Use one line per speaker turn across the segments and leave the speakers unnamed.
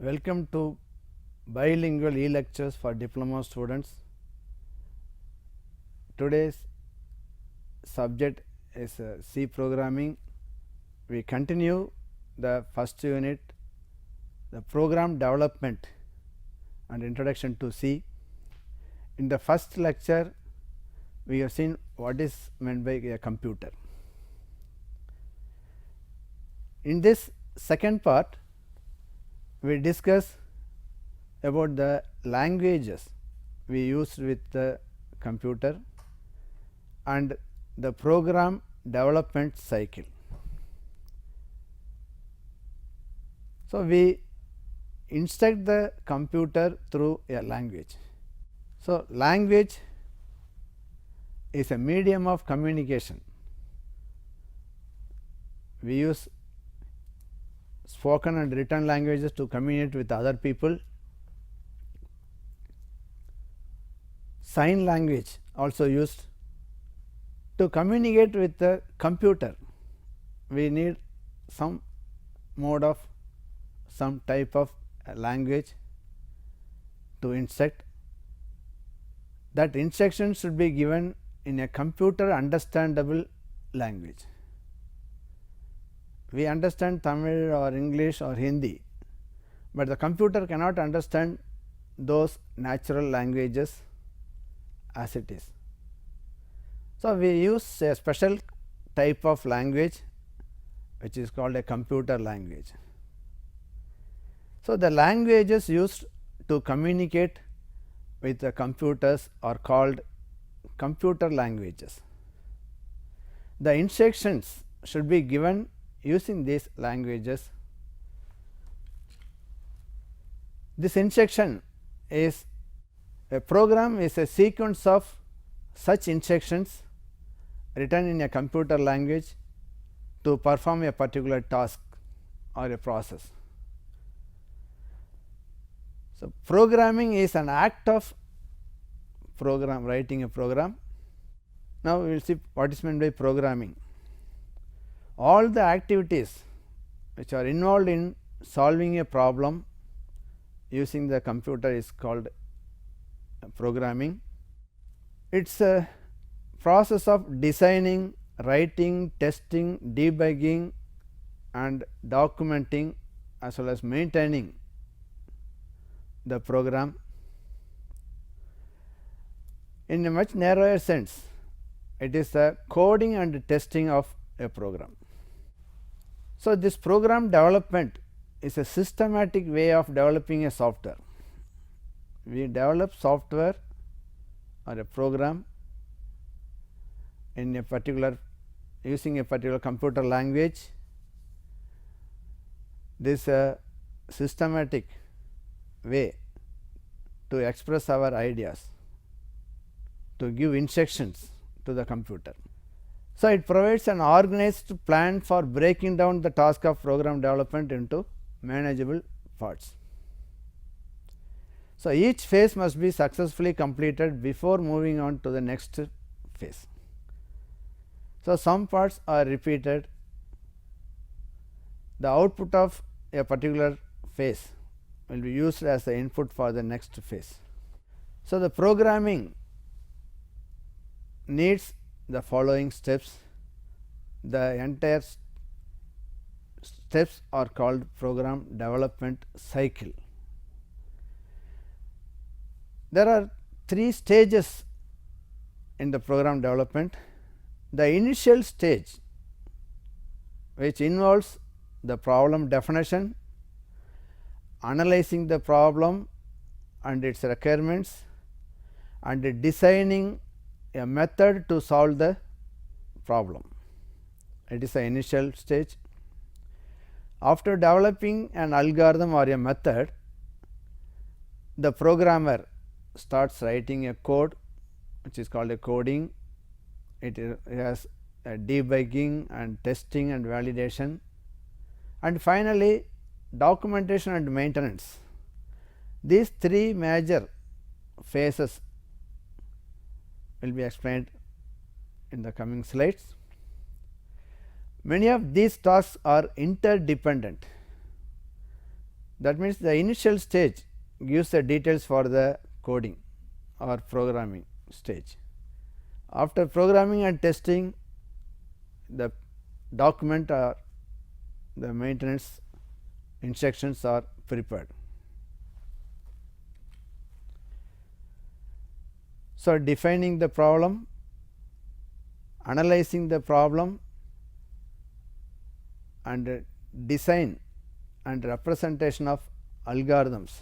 Welcome to bilingual e-lectures for diploma students. Today's subject is C programming. We continue the first unit, the program development and introduction to C. In the first lecture, we have seen what is meant by a computer. In this second part, we discuss about the languages we used with the computer and the program development cycle. So, we instruct the computer through a language. So, language is a medium of communication. We use spoken and written languages to communicate with other people. Sign language also used to communicate with the computer. We need some mode of some type of language to instruct. That instruction should be given in a computer understandable language. We understand Tamil or English or Hindi, but the computer cannot understand those natural languages as it is. So, we use a special type of language which is called a computer language. So, the languages used to communicate with the computers are called computer languages. The instructions should be given using these languages. This instruction is a program is a sequence of such instructions written in a computer language to perform a particular task or a process. So, programming is an act of writing a program. Now, we will see what is meant by programming. All the activities which are involved in solving a problem using the computer is called programming. It is a process of designing, writing, testing, debugging and documenting as well as maintaining the program. In a much narrower sense, it is the coding and testing of a program. So, this program development is a systematic way of developing a software. We develop software or a program in a particular using a particular computer language. This is a systematic way to express our ideas, to give instructions to the computer. So, it provides an organized plan for breaking down the task of program development into manageable parts. So, each phase must be successfully completed before moving on to the next phase. So, some parts are repeated. The output of a particular phase will be used as the input for the next phase. So, the programming needs the following steps. The entire steps are called program development cycle. There are three stages in the program development. The initial stage, which involves the problem definition, analyzing the problem and its requirements and designing a method to solve the problem. It is the initial stage. After developing an algorithm or a method, the programmer starts writing a code which is called a coding. It has a debugging and testing and validation, and finally documentation and maintenance. These three major phases will be explained in the coming slides. Many of these tasks are interdependent. That means the initial stage gives the details for the coding or programming stage. After programming and testing, the document or the maintenance instructions are prepared. So, defining the problem, analyzing the problem, and design and representation of algorithms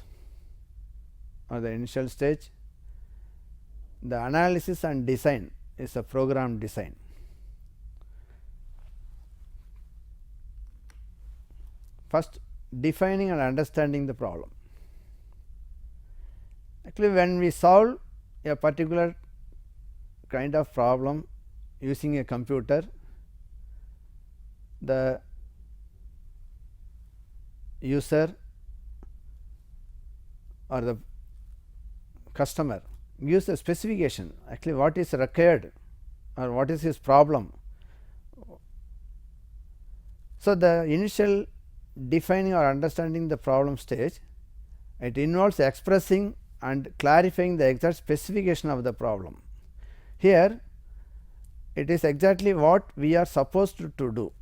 are the initial stage. The analysis and design is a program design. First, defining and understanding the problem. Actually, when we solve a particular kind of problem using a computer, the user or the customer gives a specification, actually what is required or what is his problem. So, the initial defining or understanding the problem stage, it involves expressing and clarifying the exact specification of the problem. Here it is exactly what we are supposed to do.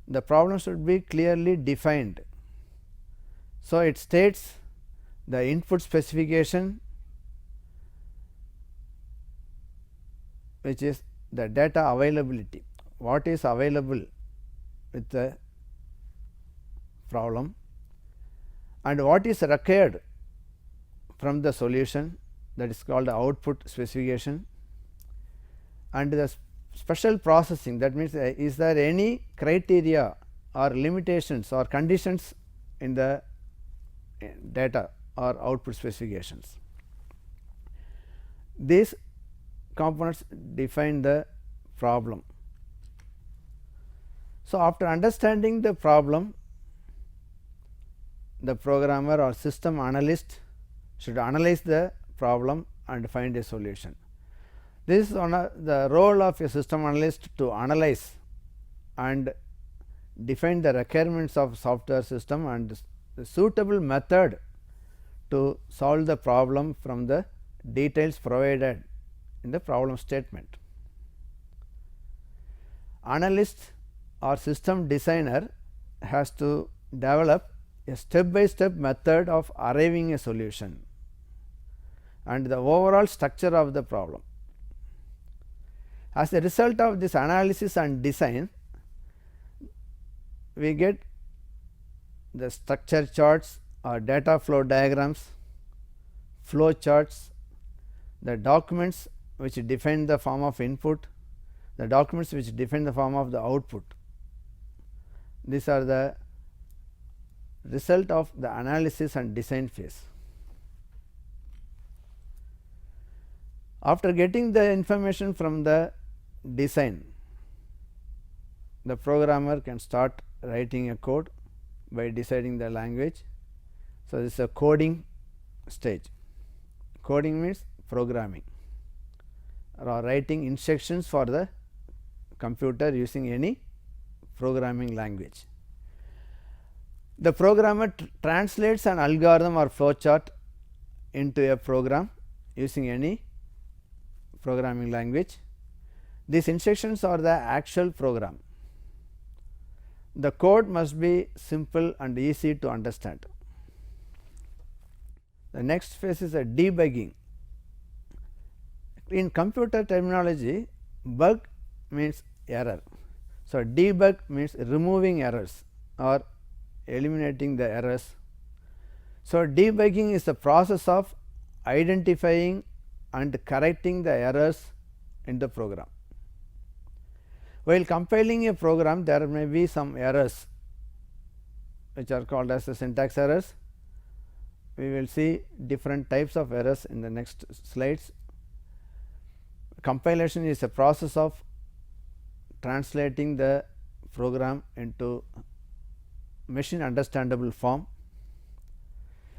The problem should be clearly defined. So, it states the input specification, which is the data availability, what is available with the problem, and what is required from the solution, that is called the output specification, and the special processing, that means is there any criteria or limitations or conditions in the data or output specifications. These components define the problem. So, after understanding the problem, the programmer or system analyst should analyze the problem and find a solution. This is one of the role of a system analyst, to analyze and define the requirements of software system and the suitable method to solve the problem from the details provided in the problem statement. Analyst or system designer has to develop a step by step method of arriving a solution and the overall structure of the problem. As a result of this analysis and design, we get the structure charts or data flow diagrams, flow charts, the documents which define the form of input, the documents which define the form of the output. These are the result of the analysis and design phase. After getting the information from the design, the programmer can start writing a code by deciding the language. So, this is a coding stage. Coding means programming or writing instructions for the computer using any programming language. The programmer translates an algorithm or flowchart into a program using any programming language. These instructions are the actual program. The code must be simple and easy to understand. The next phase is a debugging. In computer terminology, bug means error. So, debug means removing errors or eliminating the errors. So, debugging is the process of identifying and correcting the errors in the program. While compiling a program, there may be some errors which are called as the syntax errors. We will see different types of errors in the next slides. Compilation is a process of translating the program into machine understandable form.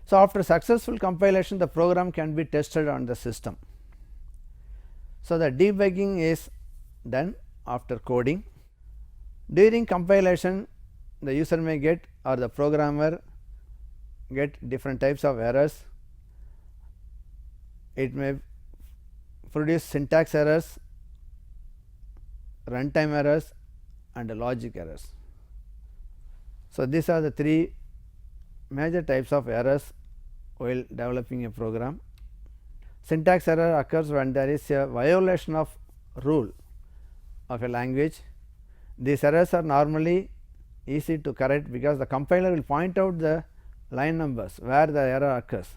So, after successful compilation, the program can be tested on the system. So, the debugging is done after coding. During compilation, the user may get or the programmer get different types of errors. It may produce syntax errors, runtime errors and logic errors. So, these are the three major types of errors while developing a program. Syntax error occurs when there is a violation of rule of a language. These errors are normally easy to correct because the compiler will point out the line numbers where the error occurs,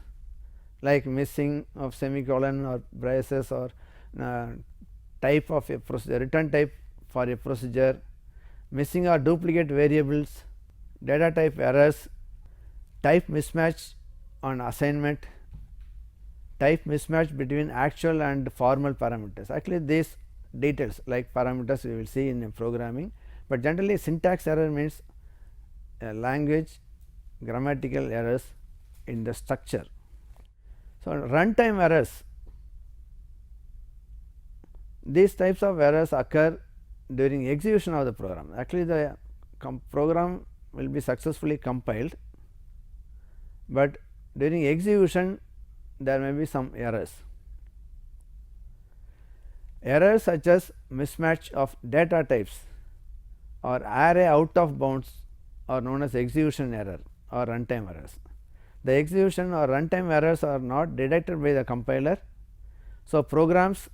like missing of semicolon or braces or type of a procedure, return type for a procedure, missing or duplicate variables, data type errors, type mismatch on assignment, type mismatch between actual and formal parameters. Actually, these details like parameters we will see in programming, but generally syntax error means language grammatical errors in the structure. So, runtime errors, these types of errors occur during execution of the program. Actually, the program will be successfully compiled, but during execution there may be some errors. Errors such as mismatch of data types or array out of bounds are known as execution error or runtime errors. The execution or runtime errors are not detected by the compiler. So, programs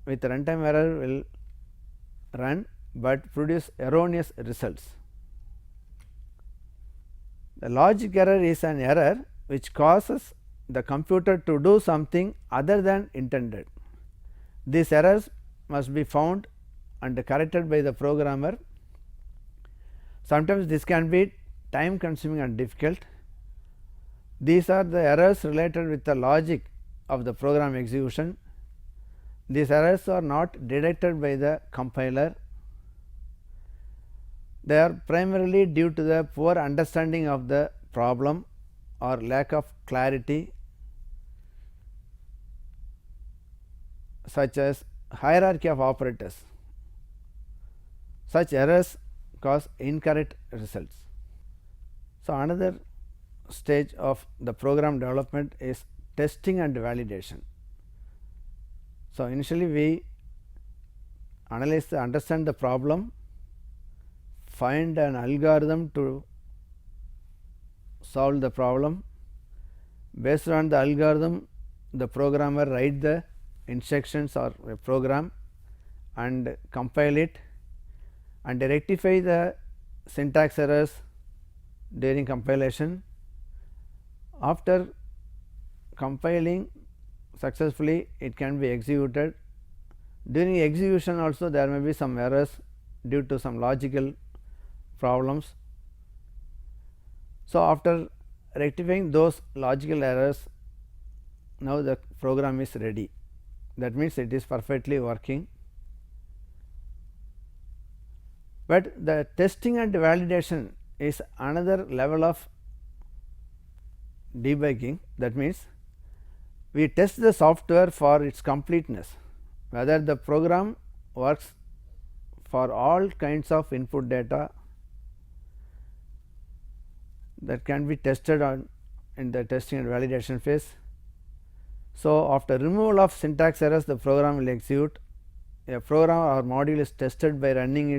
with runtime error will run, but produce erroneous results. The logic error is an error which causes the computer to do something other than intended. These errors must be found and corrected by the programmer. Sometimes this can be time consuming and difficult. These are the errors related with the logic of the program execution. These errors are not detected by the compiler. They are primarily due to the poor understanding of the problem or lack of clarity, such as hierarchy of operators. Such errors cause incorrect results. So, another stage of the program development is testing and validation. So, initially we analyze understand the problem, find an algorithm to solve the problem. Based on the algorithm, the programmer write the instructions or a program and compile it and rectify the syntax errors during compilation. After compiling successfully, it can be executed. During execution also there may be some errors due to some logical problems. So, after rectifying those logical errors, now the program is ready. That means it is perfectly working. But the testing and validation is another level of debugging. That means we test the software for its completeness, whether the program works for all kinds of input data that can be tested on in the testing and validation phase. So, after removal of syntax errors, the program will execute. A program or module is tested by running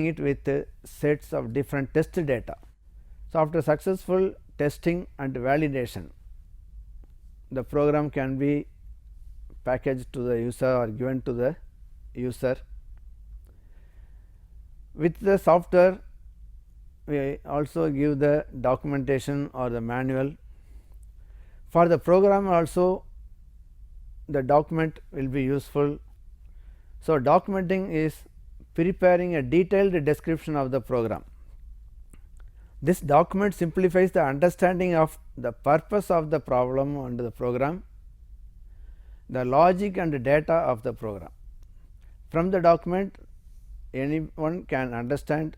it with sets of different test data. So, after successful testing and validation, the program can be packaged to the user or given to the user. With the software, we also give the documentation or the manual. For the program also, the document will be useful. So, documenting is preparing a detailed description of the program. This document simplifies the understanding of the purpose of the problem and the program, the logic and data of the program. From the document, anyone can understand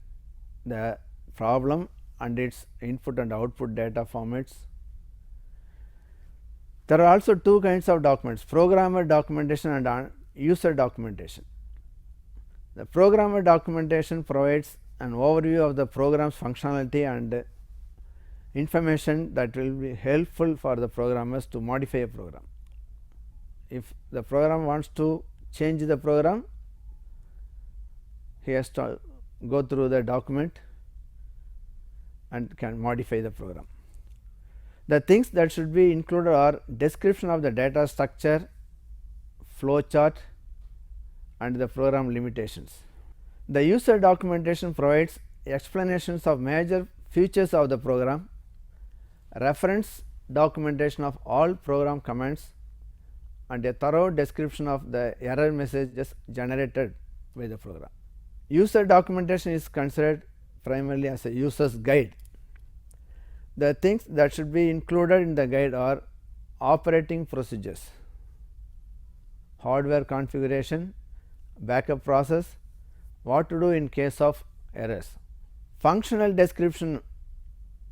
the problem and its input and output data formats. There are also two kinds of documents: programmer documentation and user documentation. The programmer documentation provides an overview of the program's functionality and information that will be helpful for the programmers to modify a program. If the program wants to change the program, he has to go through the document and can modify the program. The things that should be included are description of the data structure, flow chart, and the program limitations. The user documentation provides explanations of major features of the program, reference documentation of all program commands, and a thorough description of the error messages generated by the program. User documentation is considered primarily as a user's guide. The things that should be included in the guide are operating procedures, hardware configuration, backup process, what to do in case of errors. Functional description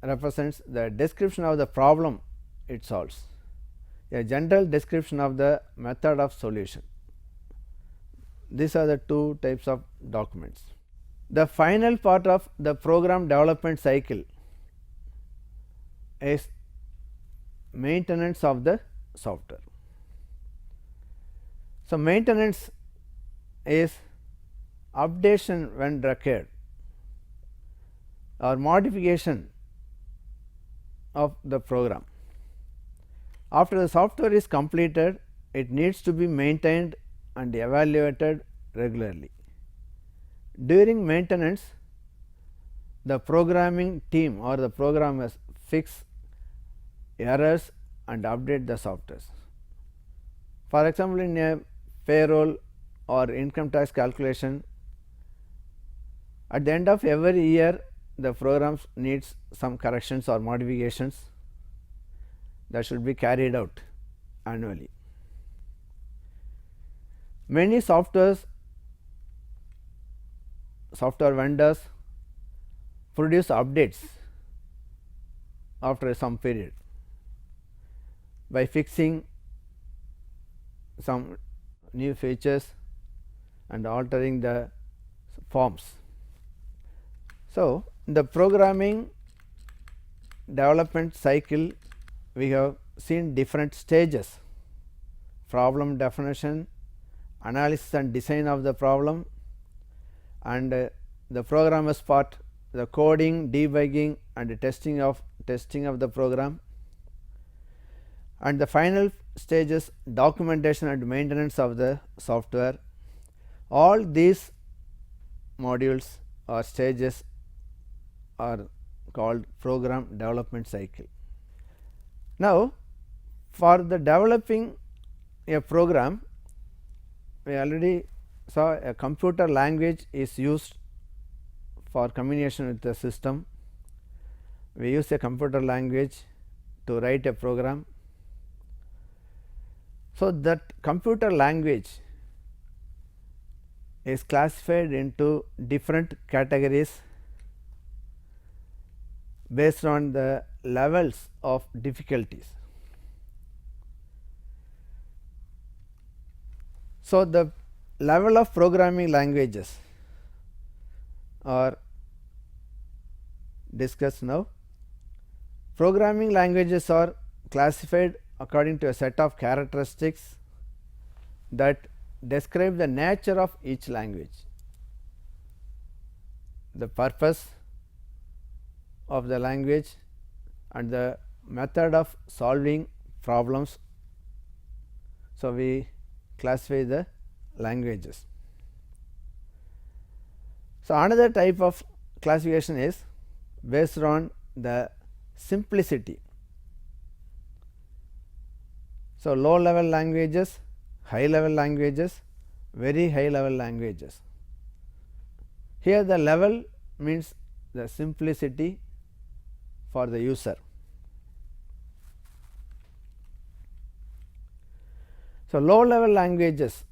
represents the description of the problem it solves, a general description of the method of solution. These are the two types of documents. The final part of the program development cycle is maintenance of the software. So, maintenance is updation when required or modification of the program. After the software is completed, it needs to be maintained and evaluated regularly. During maintenance, the programming team or the programmers fix errors and update the software. For example, in a payroll or income tax calculation, at the end of every year the programs needs some corrections or modifications that should be carried out annually. Many software vendors produce updates after some period by fixing some new features and altering the forms. So, in the programming development cycle, we have seen different stages: problem definition, analysis and design of the problem, and the programmer's part, the coding, debugging, and testing of the program, and the final stages, documentation and maintenance of the software. All these modules or stages are called program development cycle. Now, for the developing a program, we already saw a computer language is used for communication with the system. We use a computer language to write a program. So, that computer language is classified into different categories based on the levels of difficulties. So, the level of programming languages are discussed now. Programming languages are classified according to a set of characteristics that describe the nature of each language, the purpose of the language, and the method of solving problems. So, we classify the languages. So, another type of classification is based on the simplicity. So, low level languages, high level languages, very high level languages. Here the level means the simplicity for the user. So, low level languages,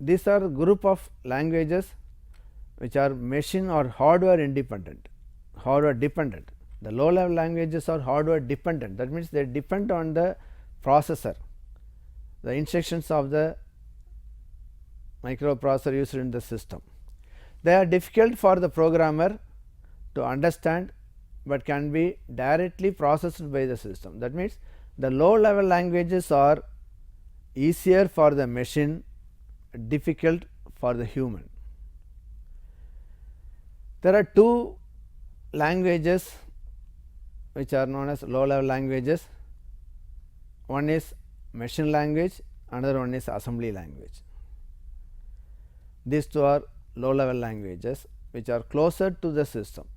these are a group of languages which are machine or hardware independent, hardware dependent. The low level languages are hardware dependent, that means they depend on the processor, the instructions of the microprocessor used in the system. They are difficult for the programmer to understand but can be directly processed by the system. That means, the low level languages are easier for the machine, difficult for the human. There are two languages which are known as low level languages. One is machine language, another one is assembly language. These two are low level languages which are closer to the system.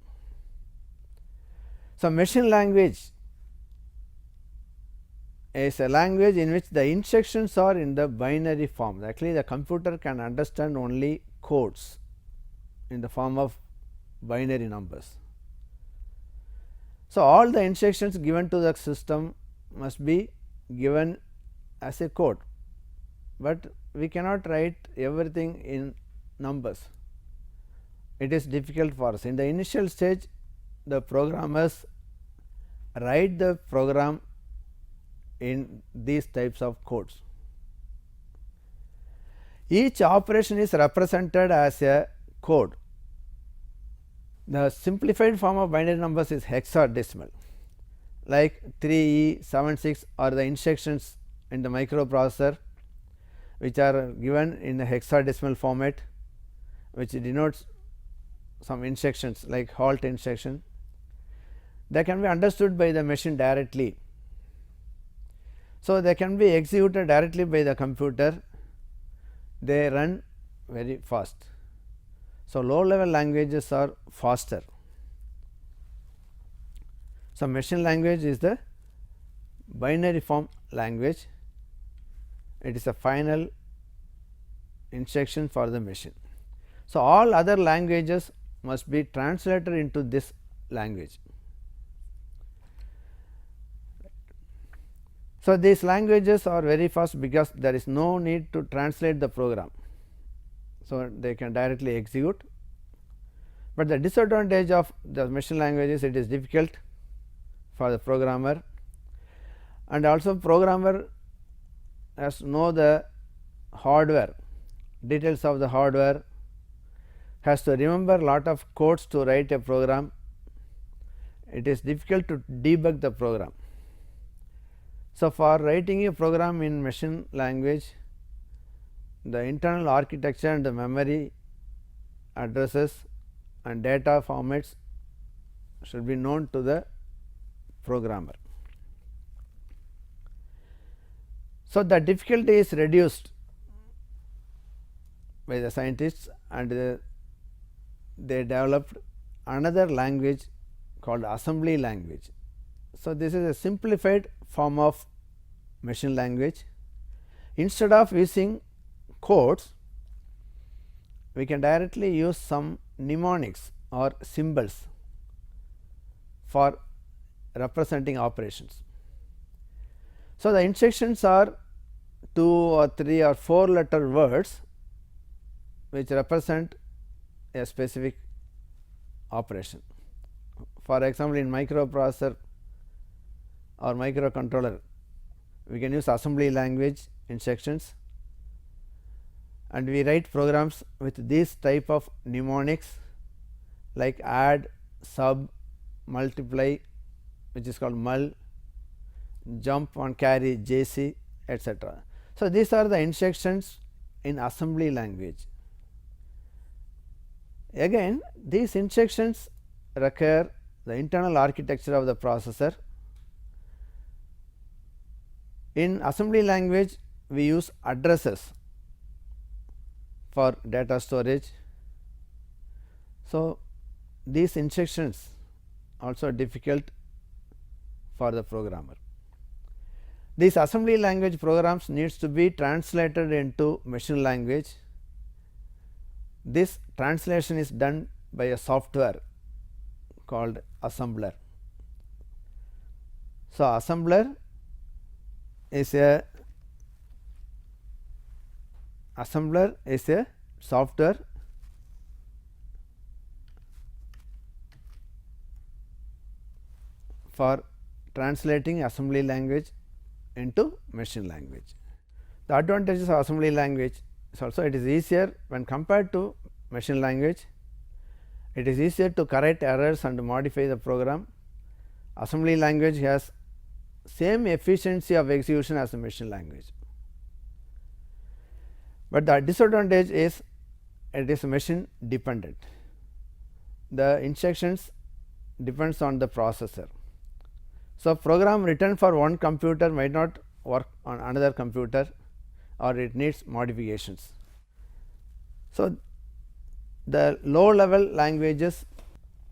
So, machine language is a language in which the instructions are in the binary form. Actually, the computer can understand only codes in the form of binary numbers. So, all the instructions given to the system must be given as a code, but we cannot write everything in numbers. It is difficult for us. In the initial stage, the programmers write the program in these types of codes. Each operation is represented as a code. The simplified form of binary numbers is hexadecimal, like 3E76 are the instructions in the microprocessor which are given in the hexadecimal format, which denotes some instructions like halt instruction. They can be understood by the machine directly. So, they can be executed directly by the computer. They run very fast. So, low level languages are faster. So, machine language is the binary form language. It is a final instruction for the machine. So, all other languages must be translated into this language. So, these languages are very fast because there is no need to translate the program. So, they can directly execute, but the disadvantage of the machine language is it is difficult for the programmer, and also programmer has to know the hardware, details of the hardware, has to remember lot of codes to write a program. It is difficult to debug the program. So, for writing a program in machine language, the internal architecture and the memory addresses and data formats should be known to the programmer. So, the difficulty is reduced by the scientists, and they developed another language called assembly language. So, this is a simplified form of machine language. Instead of using codes, we can directly use some mnemonics or symbols for representing operations. So, the instructions are 2 or 3 or 4 letter words which represent a specific operation. For example, in microprocessor or microcontroller, we can use assembly language instructions, and we write programs with these type of mnemonics like add, sub, multiply, which is called mul, jump on carry, JC, etc. So, these are the instructions in assembly language. Again, these instructions require the internal architecture of the processor. In assembly language, we use addresses for data storage. So, these instructions also difficult for the programmer. These assembly language programs needs to be translated into machine language. This translation is done by a software called assembler. So, assembler is a software for translating assembly language into machine language. The advantages of assembly language is also it is easier when compared to machine language. It is easier to correct errors and modify the program. Assembly language has same efficiency of execution as a machine language, but the disadvantage is it is machine dependent. The instructions depends on the processor. So, program written for one computer might not work on another computer, or it needs modifications. So, the low level languages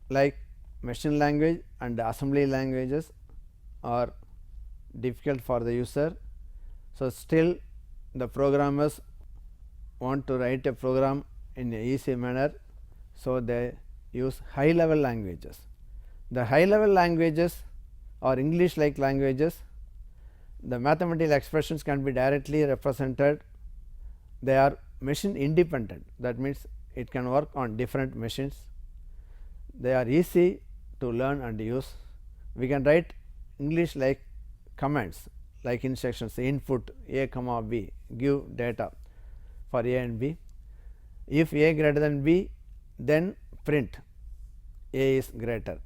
like machine language and assembly languages are difficult for the user. So, still the programmers want to write a program in an easy manner. So, they use high level languages. The high level languages or English like languages, the mathematical expressions can be directly represented. They are machine independent, that means it can work on different machines. They are easy to learn and use. We can write English like commands, like instructions, input a comma b, give data for a and b. If a greater than b, then print a is greater.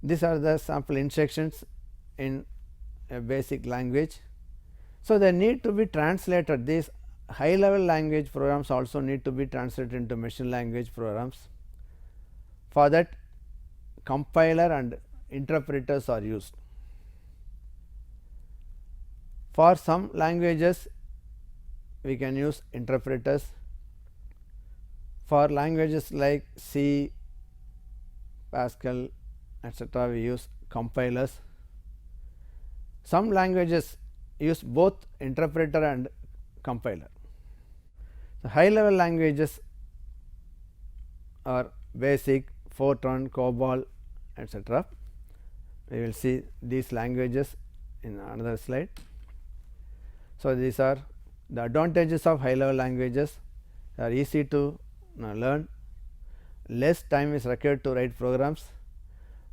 These are the sample instructions in a basic language. So, they need to be translated. These high level language programs also need to be translated into machine language programs. For that, compiler and interpreters are used. For some languages, we can use interpreters. For languages like C, Pascal, etc., we use compilers. Some languages use both interpreter and compiler. So, high level languages are BASIC, Fortran, COBOL, etc. We will see these languages in another slide. So, these are the advantages of high level languages. They are easy to learn, less time is required to write programs,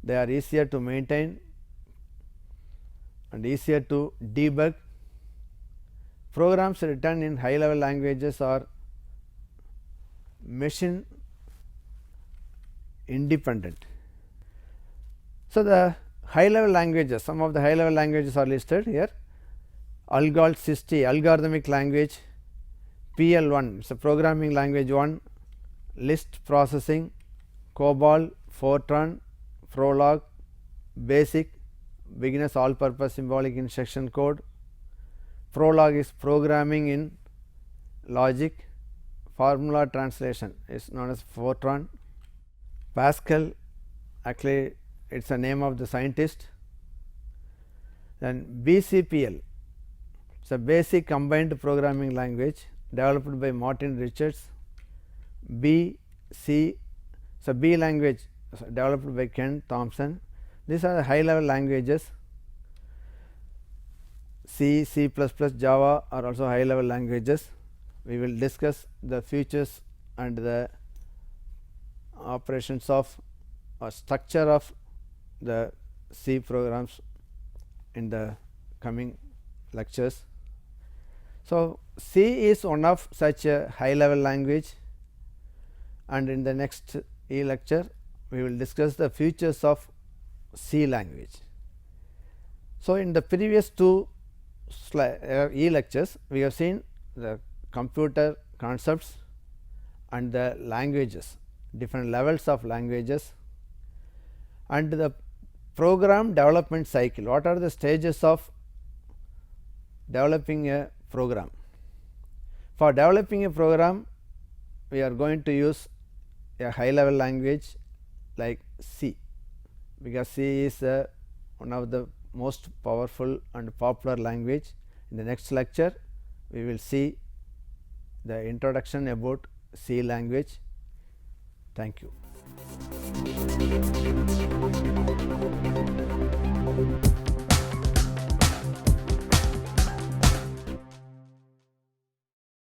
they are easier to maintain and easier to debug. Programs written in high level languages are machine independent. So, the high level languages, some of the high level languages are listed here. Algol 60, algorithmic language, PL1, it is a programming language 1, list processing, COBOL, Fortran, Prolog, BASIC, beginners all purpose symbolic instruction code. Prolog is programming in logic, formula translation is known as Fortran. Pascal, actually it is a name of the scientist. Then BCPL, it is a basic combined programming language developed by Martin Richards. B, C, so B language developed by Ken Thompson. These are the high level languages. C, C++, Java are also high level languages. We will discuss the features and the operations of or structure of the C programs in the coming lectures. So, C is one of such a high level language, and in the next E lecture we will discuss the features of C language. So, in the previous two E lectures we have seen the computer concepts and the languages, different levels of languages, and the program development cycle. What are the stages of developing a program? For developing a program, we are going to use a high level language like C, because C is one of the most powerful and popular language. In the next lecture, we will see the introduction about C language. Thank you.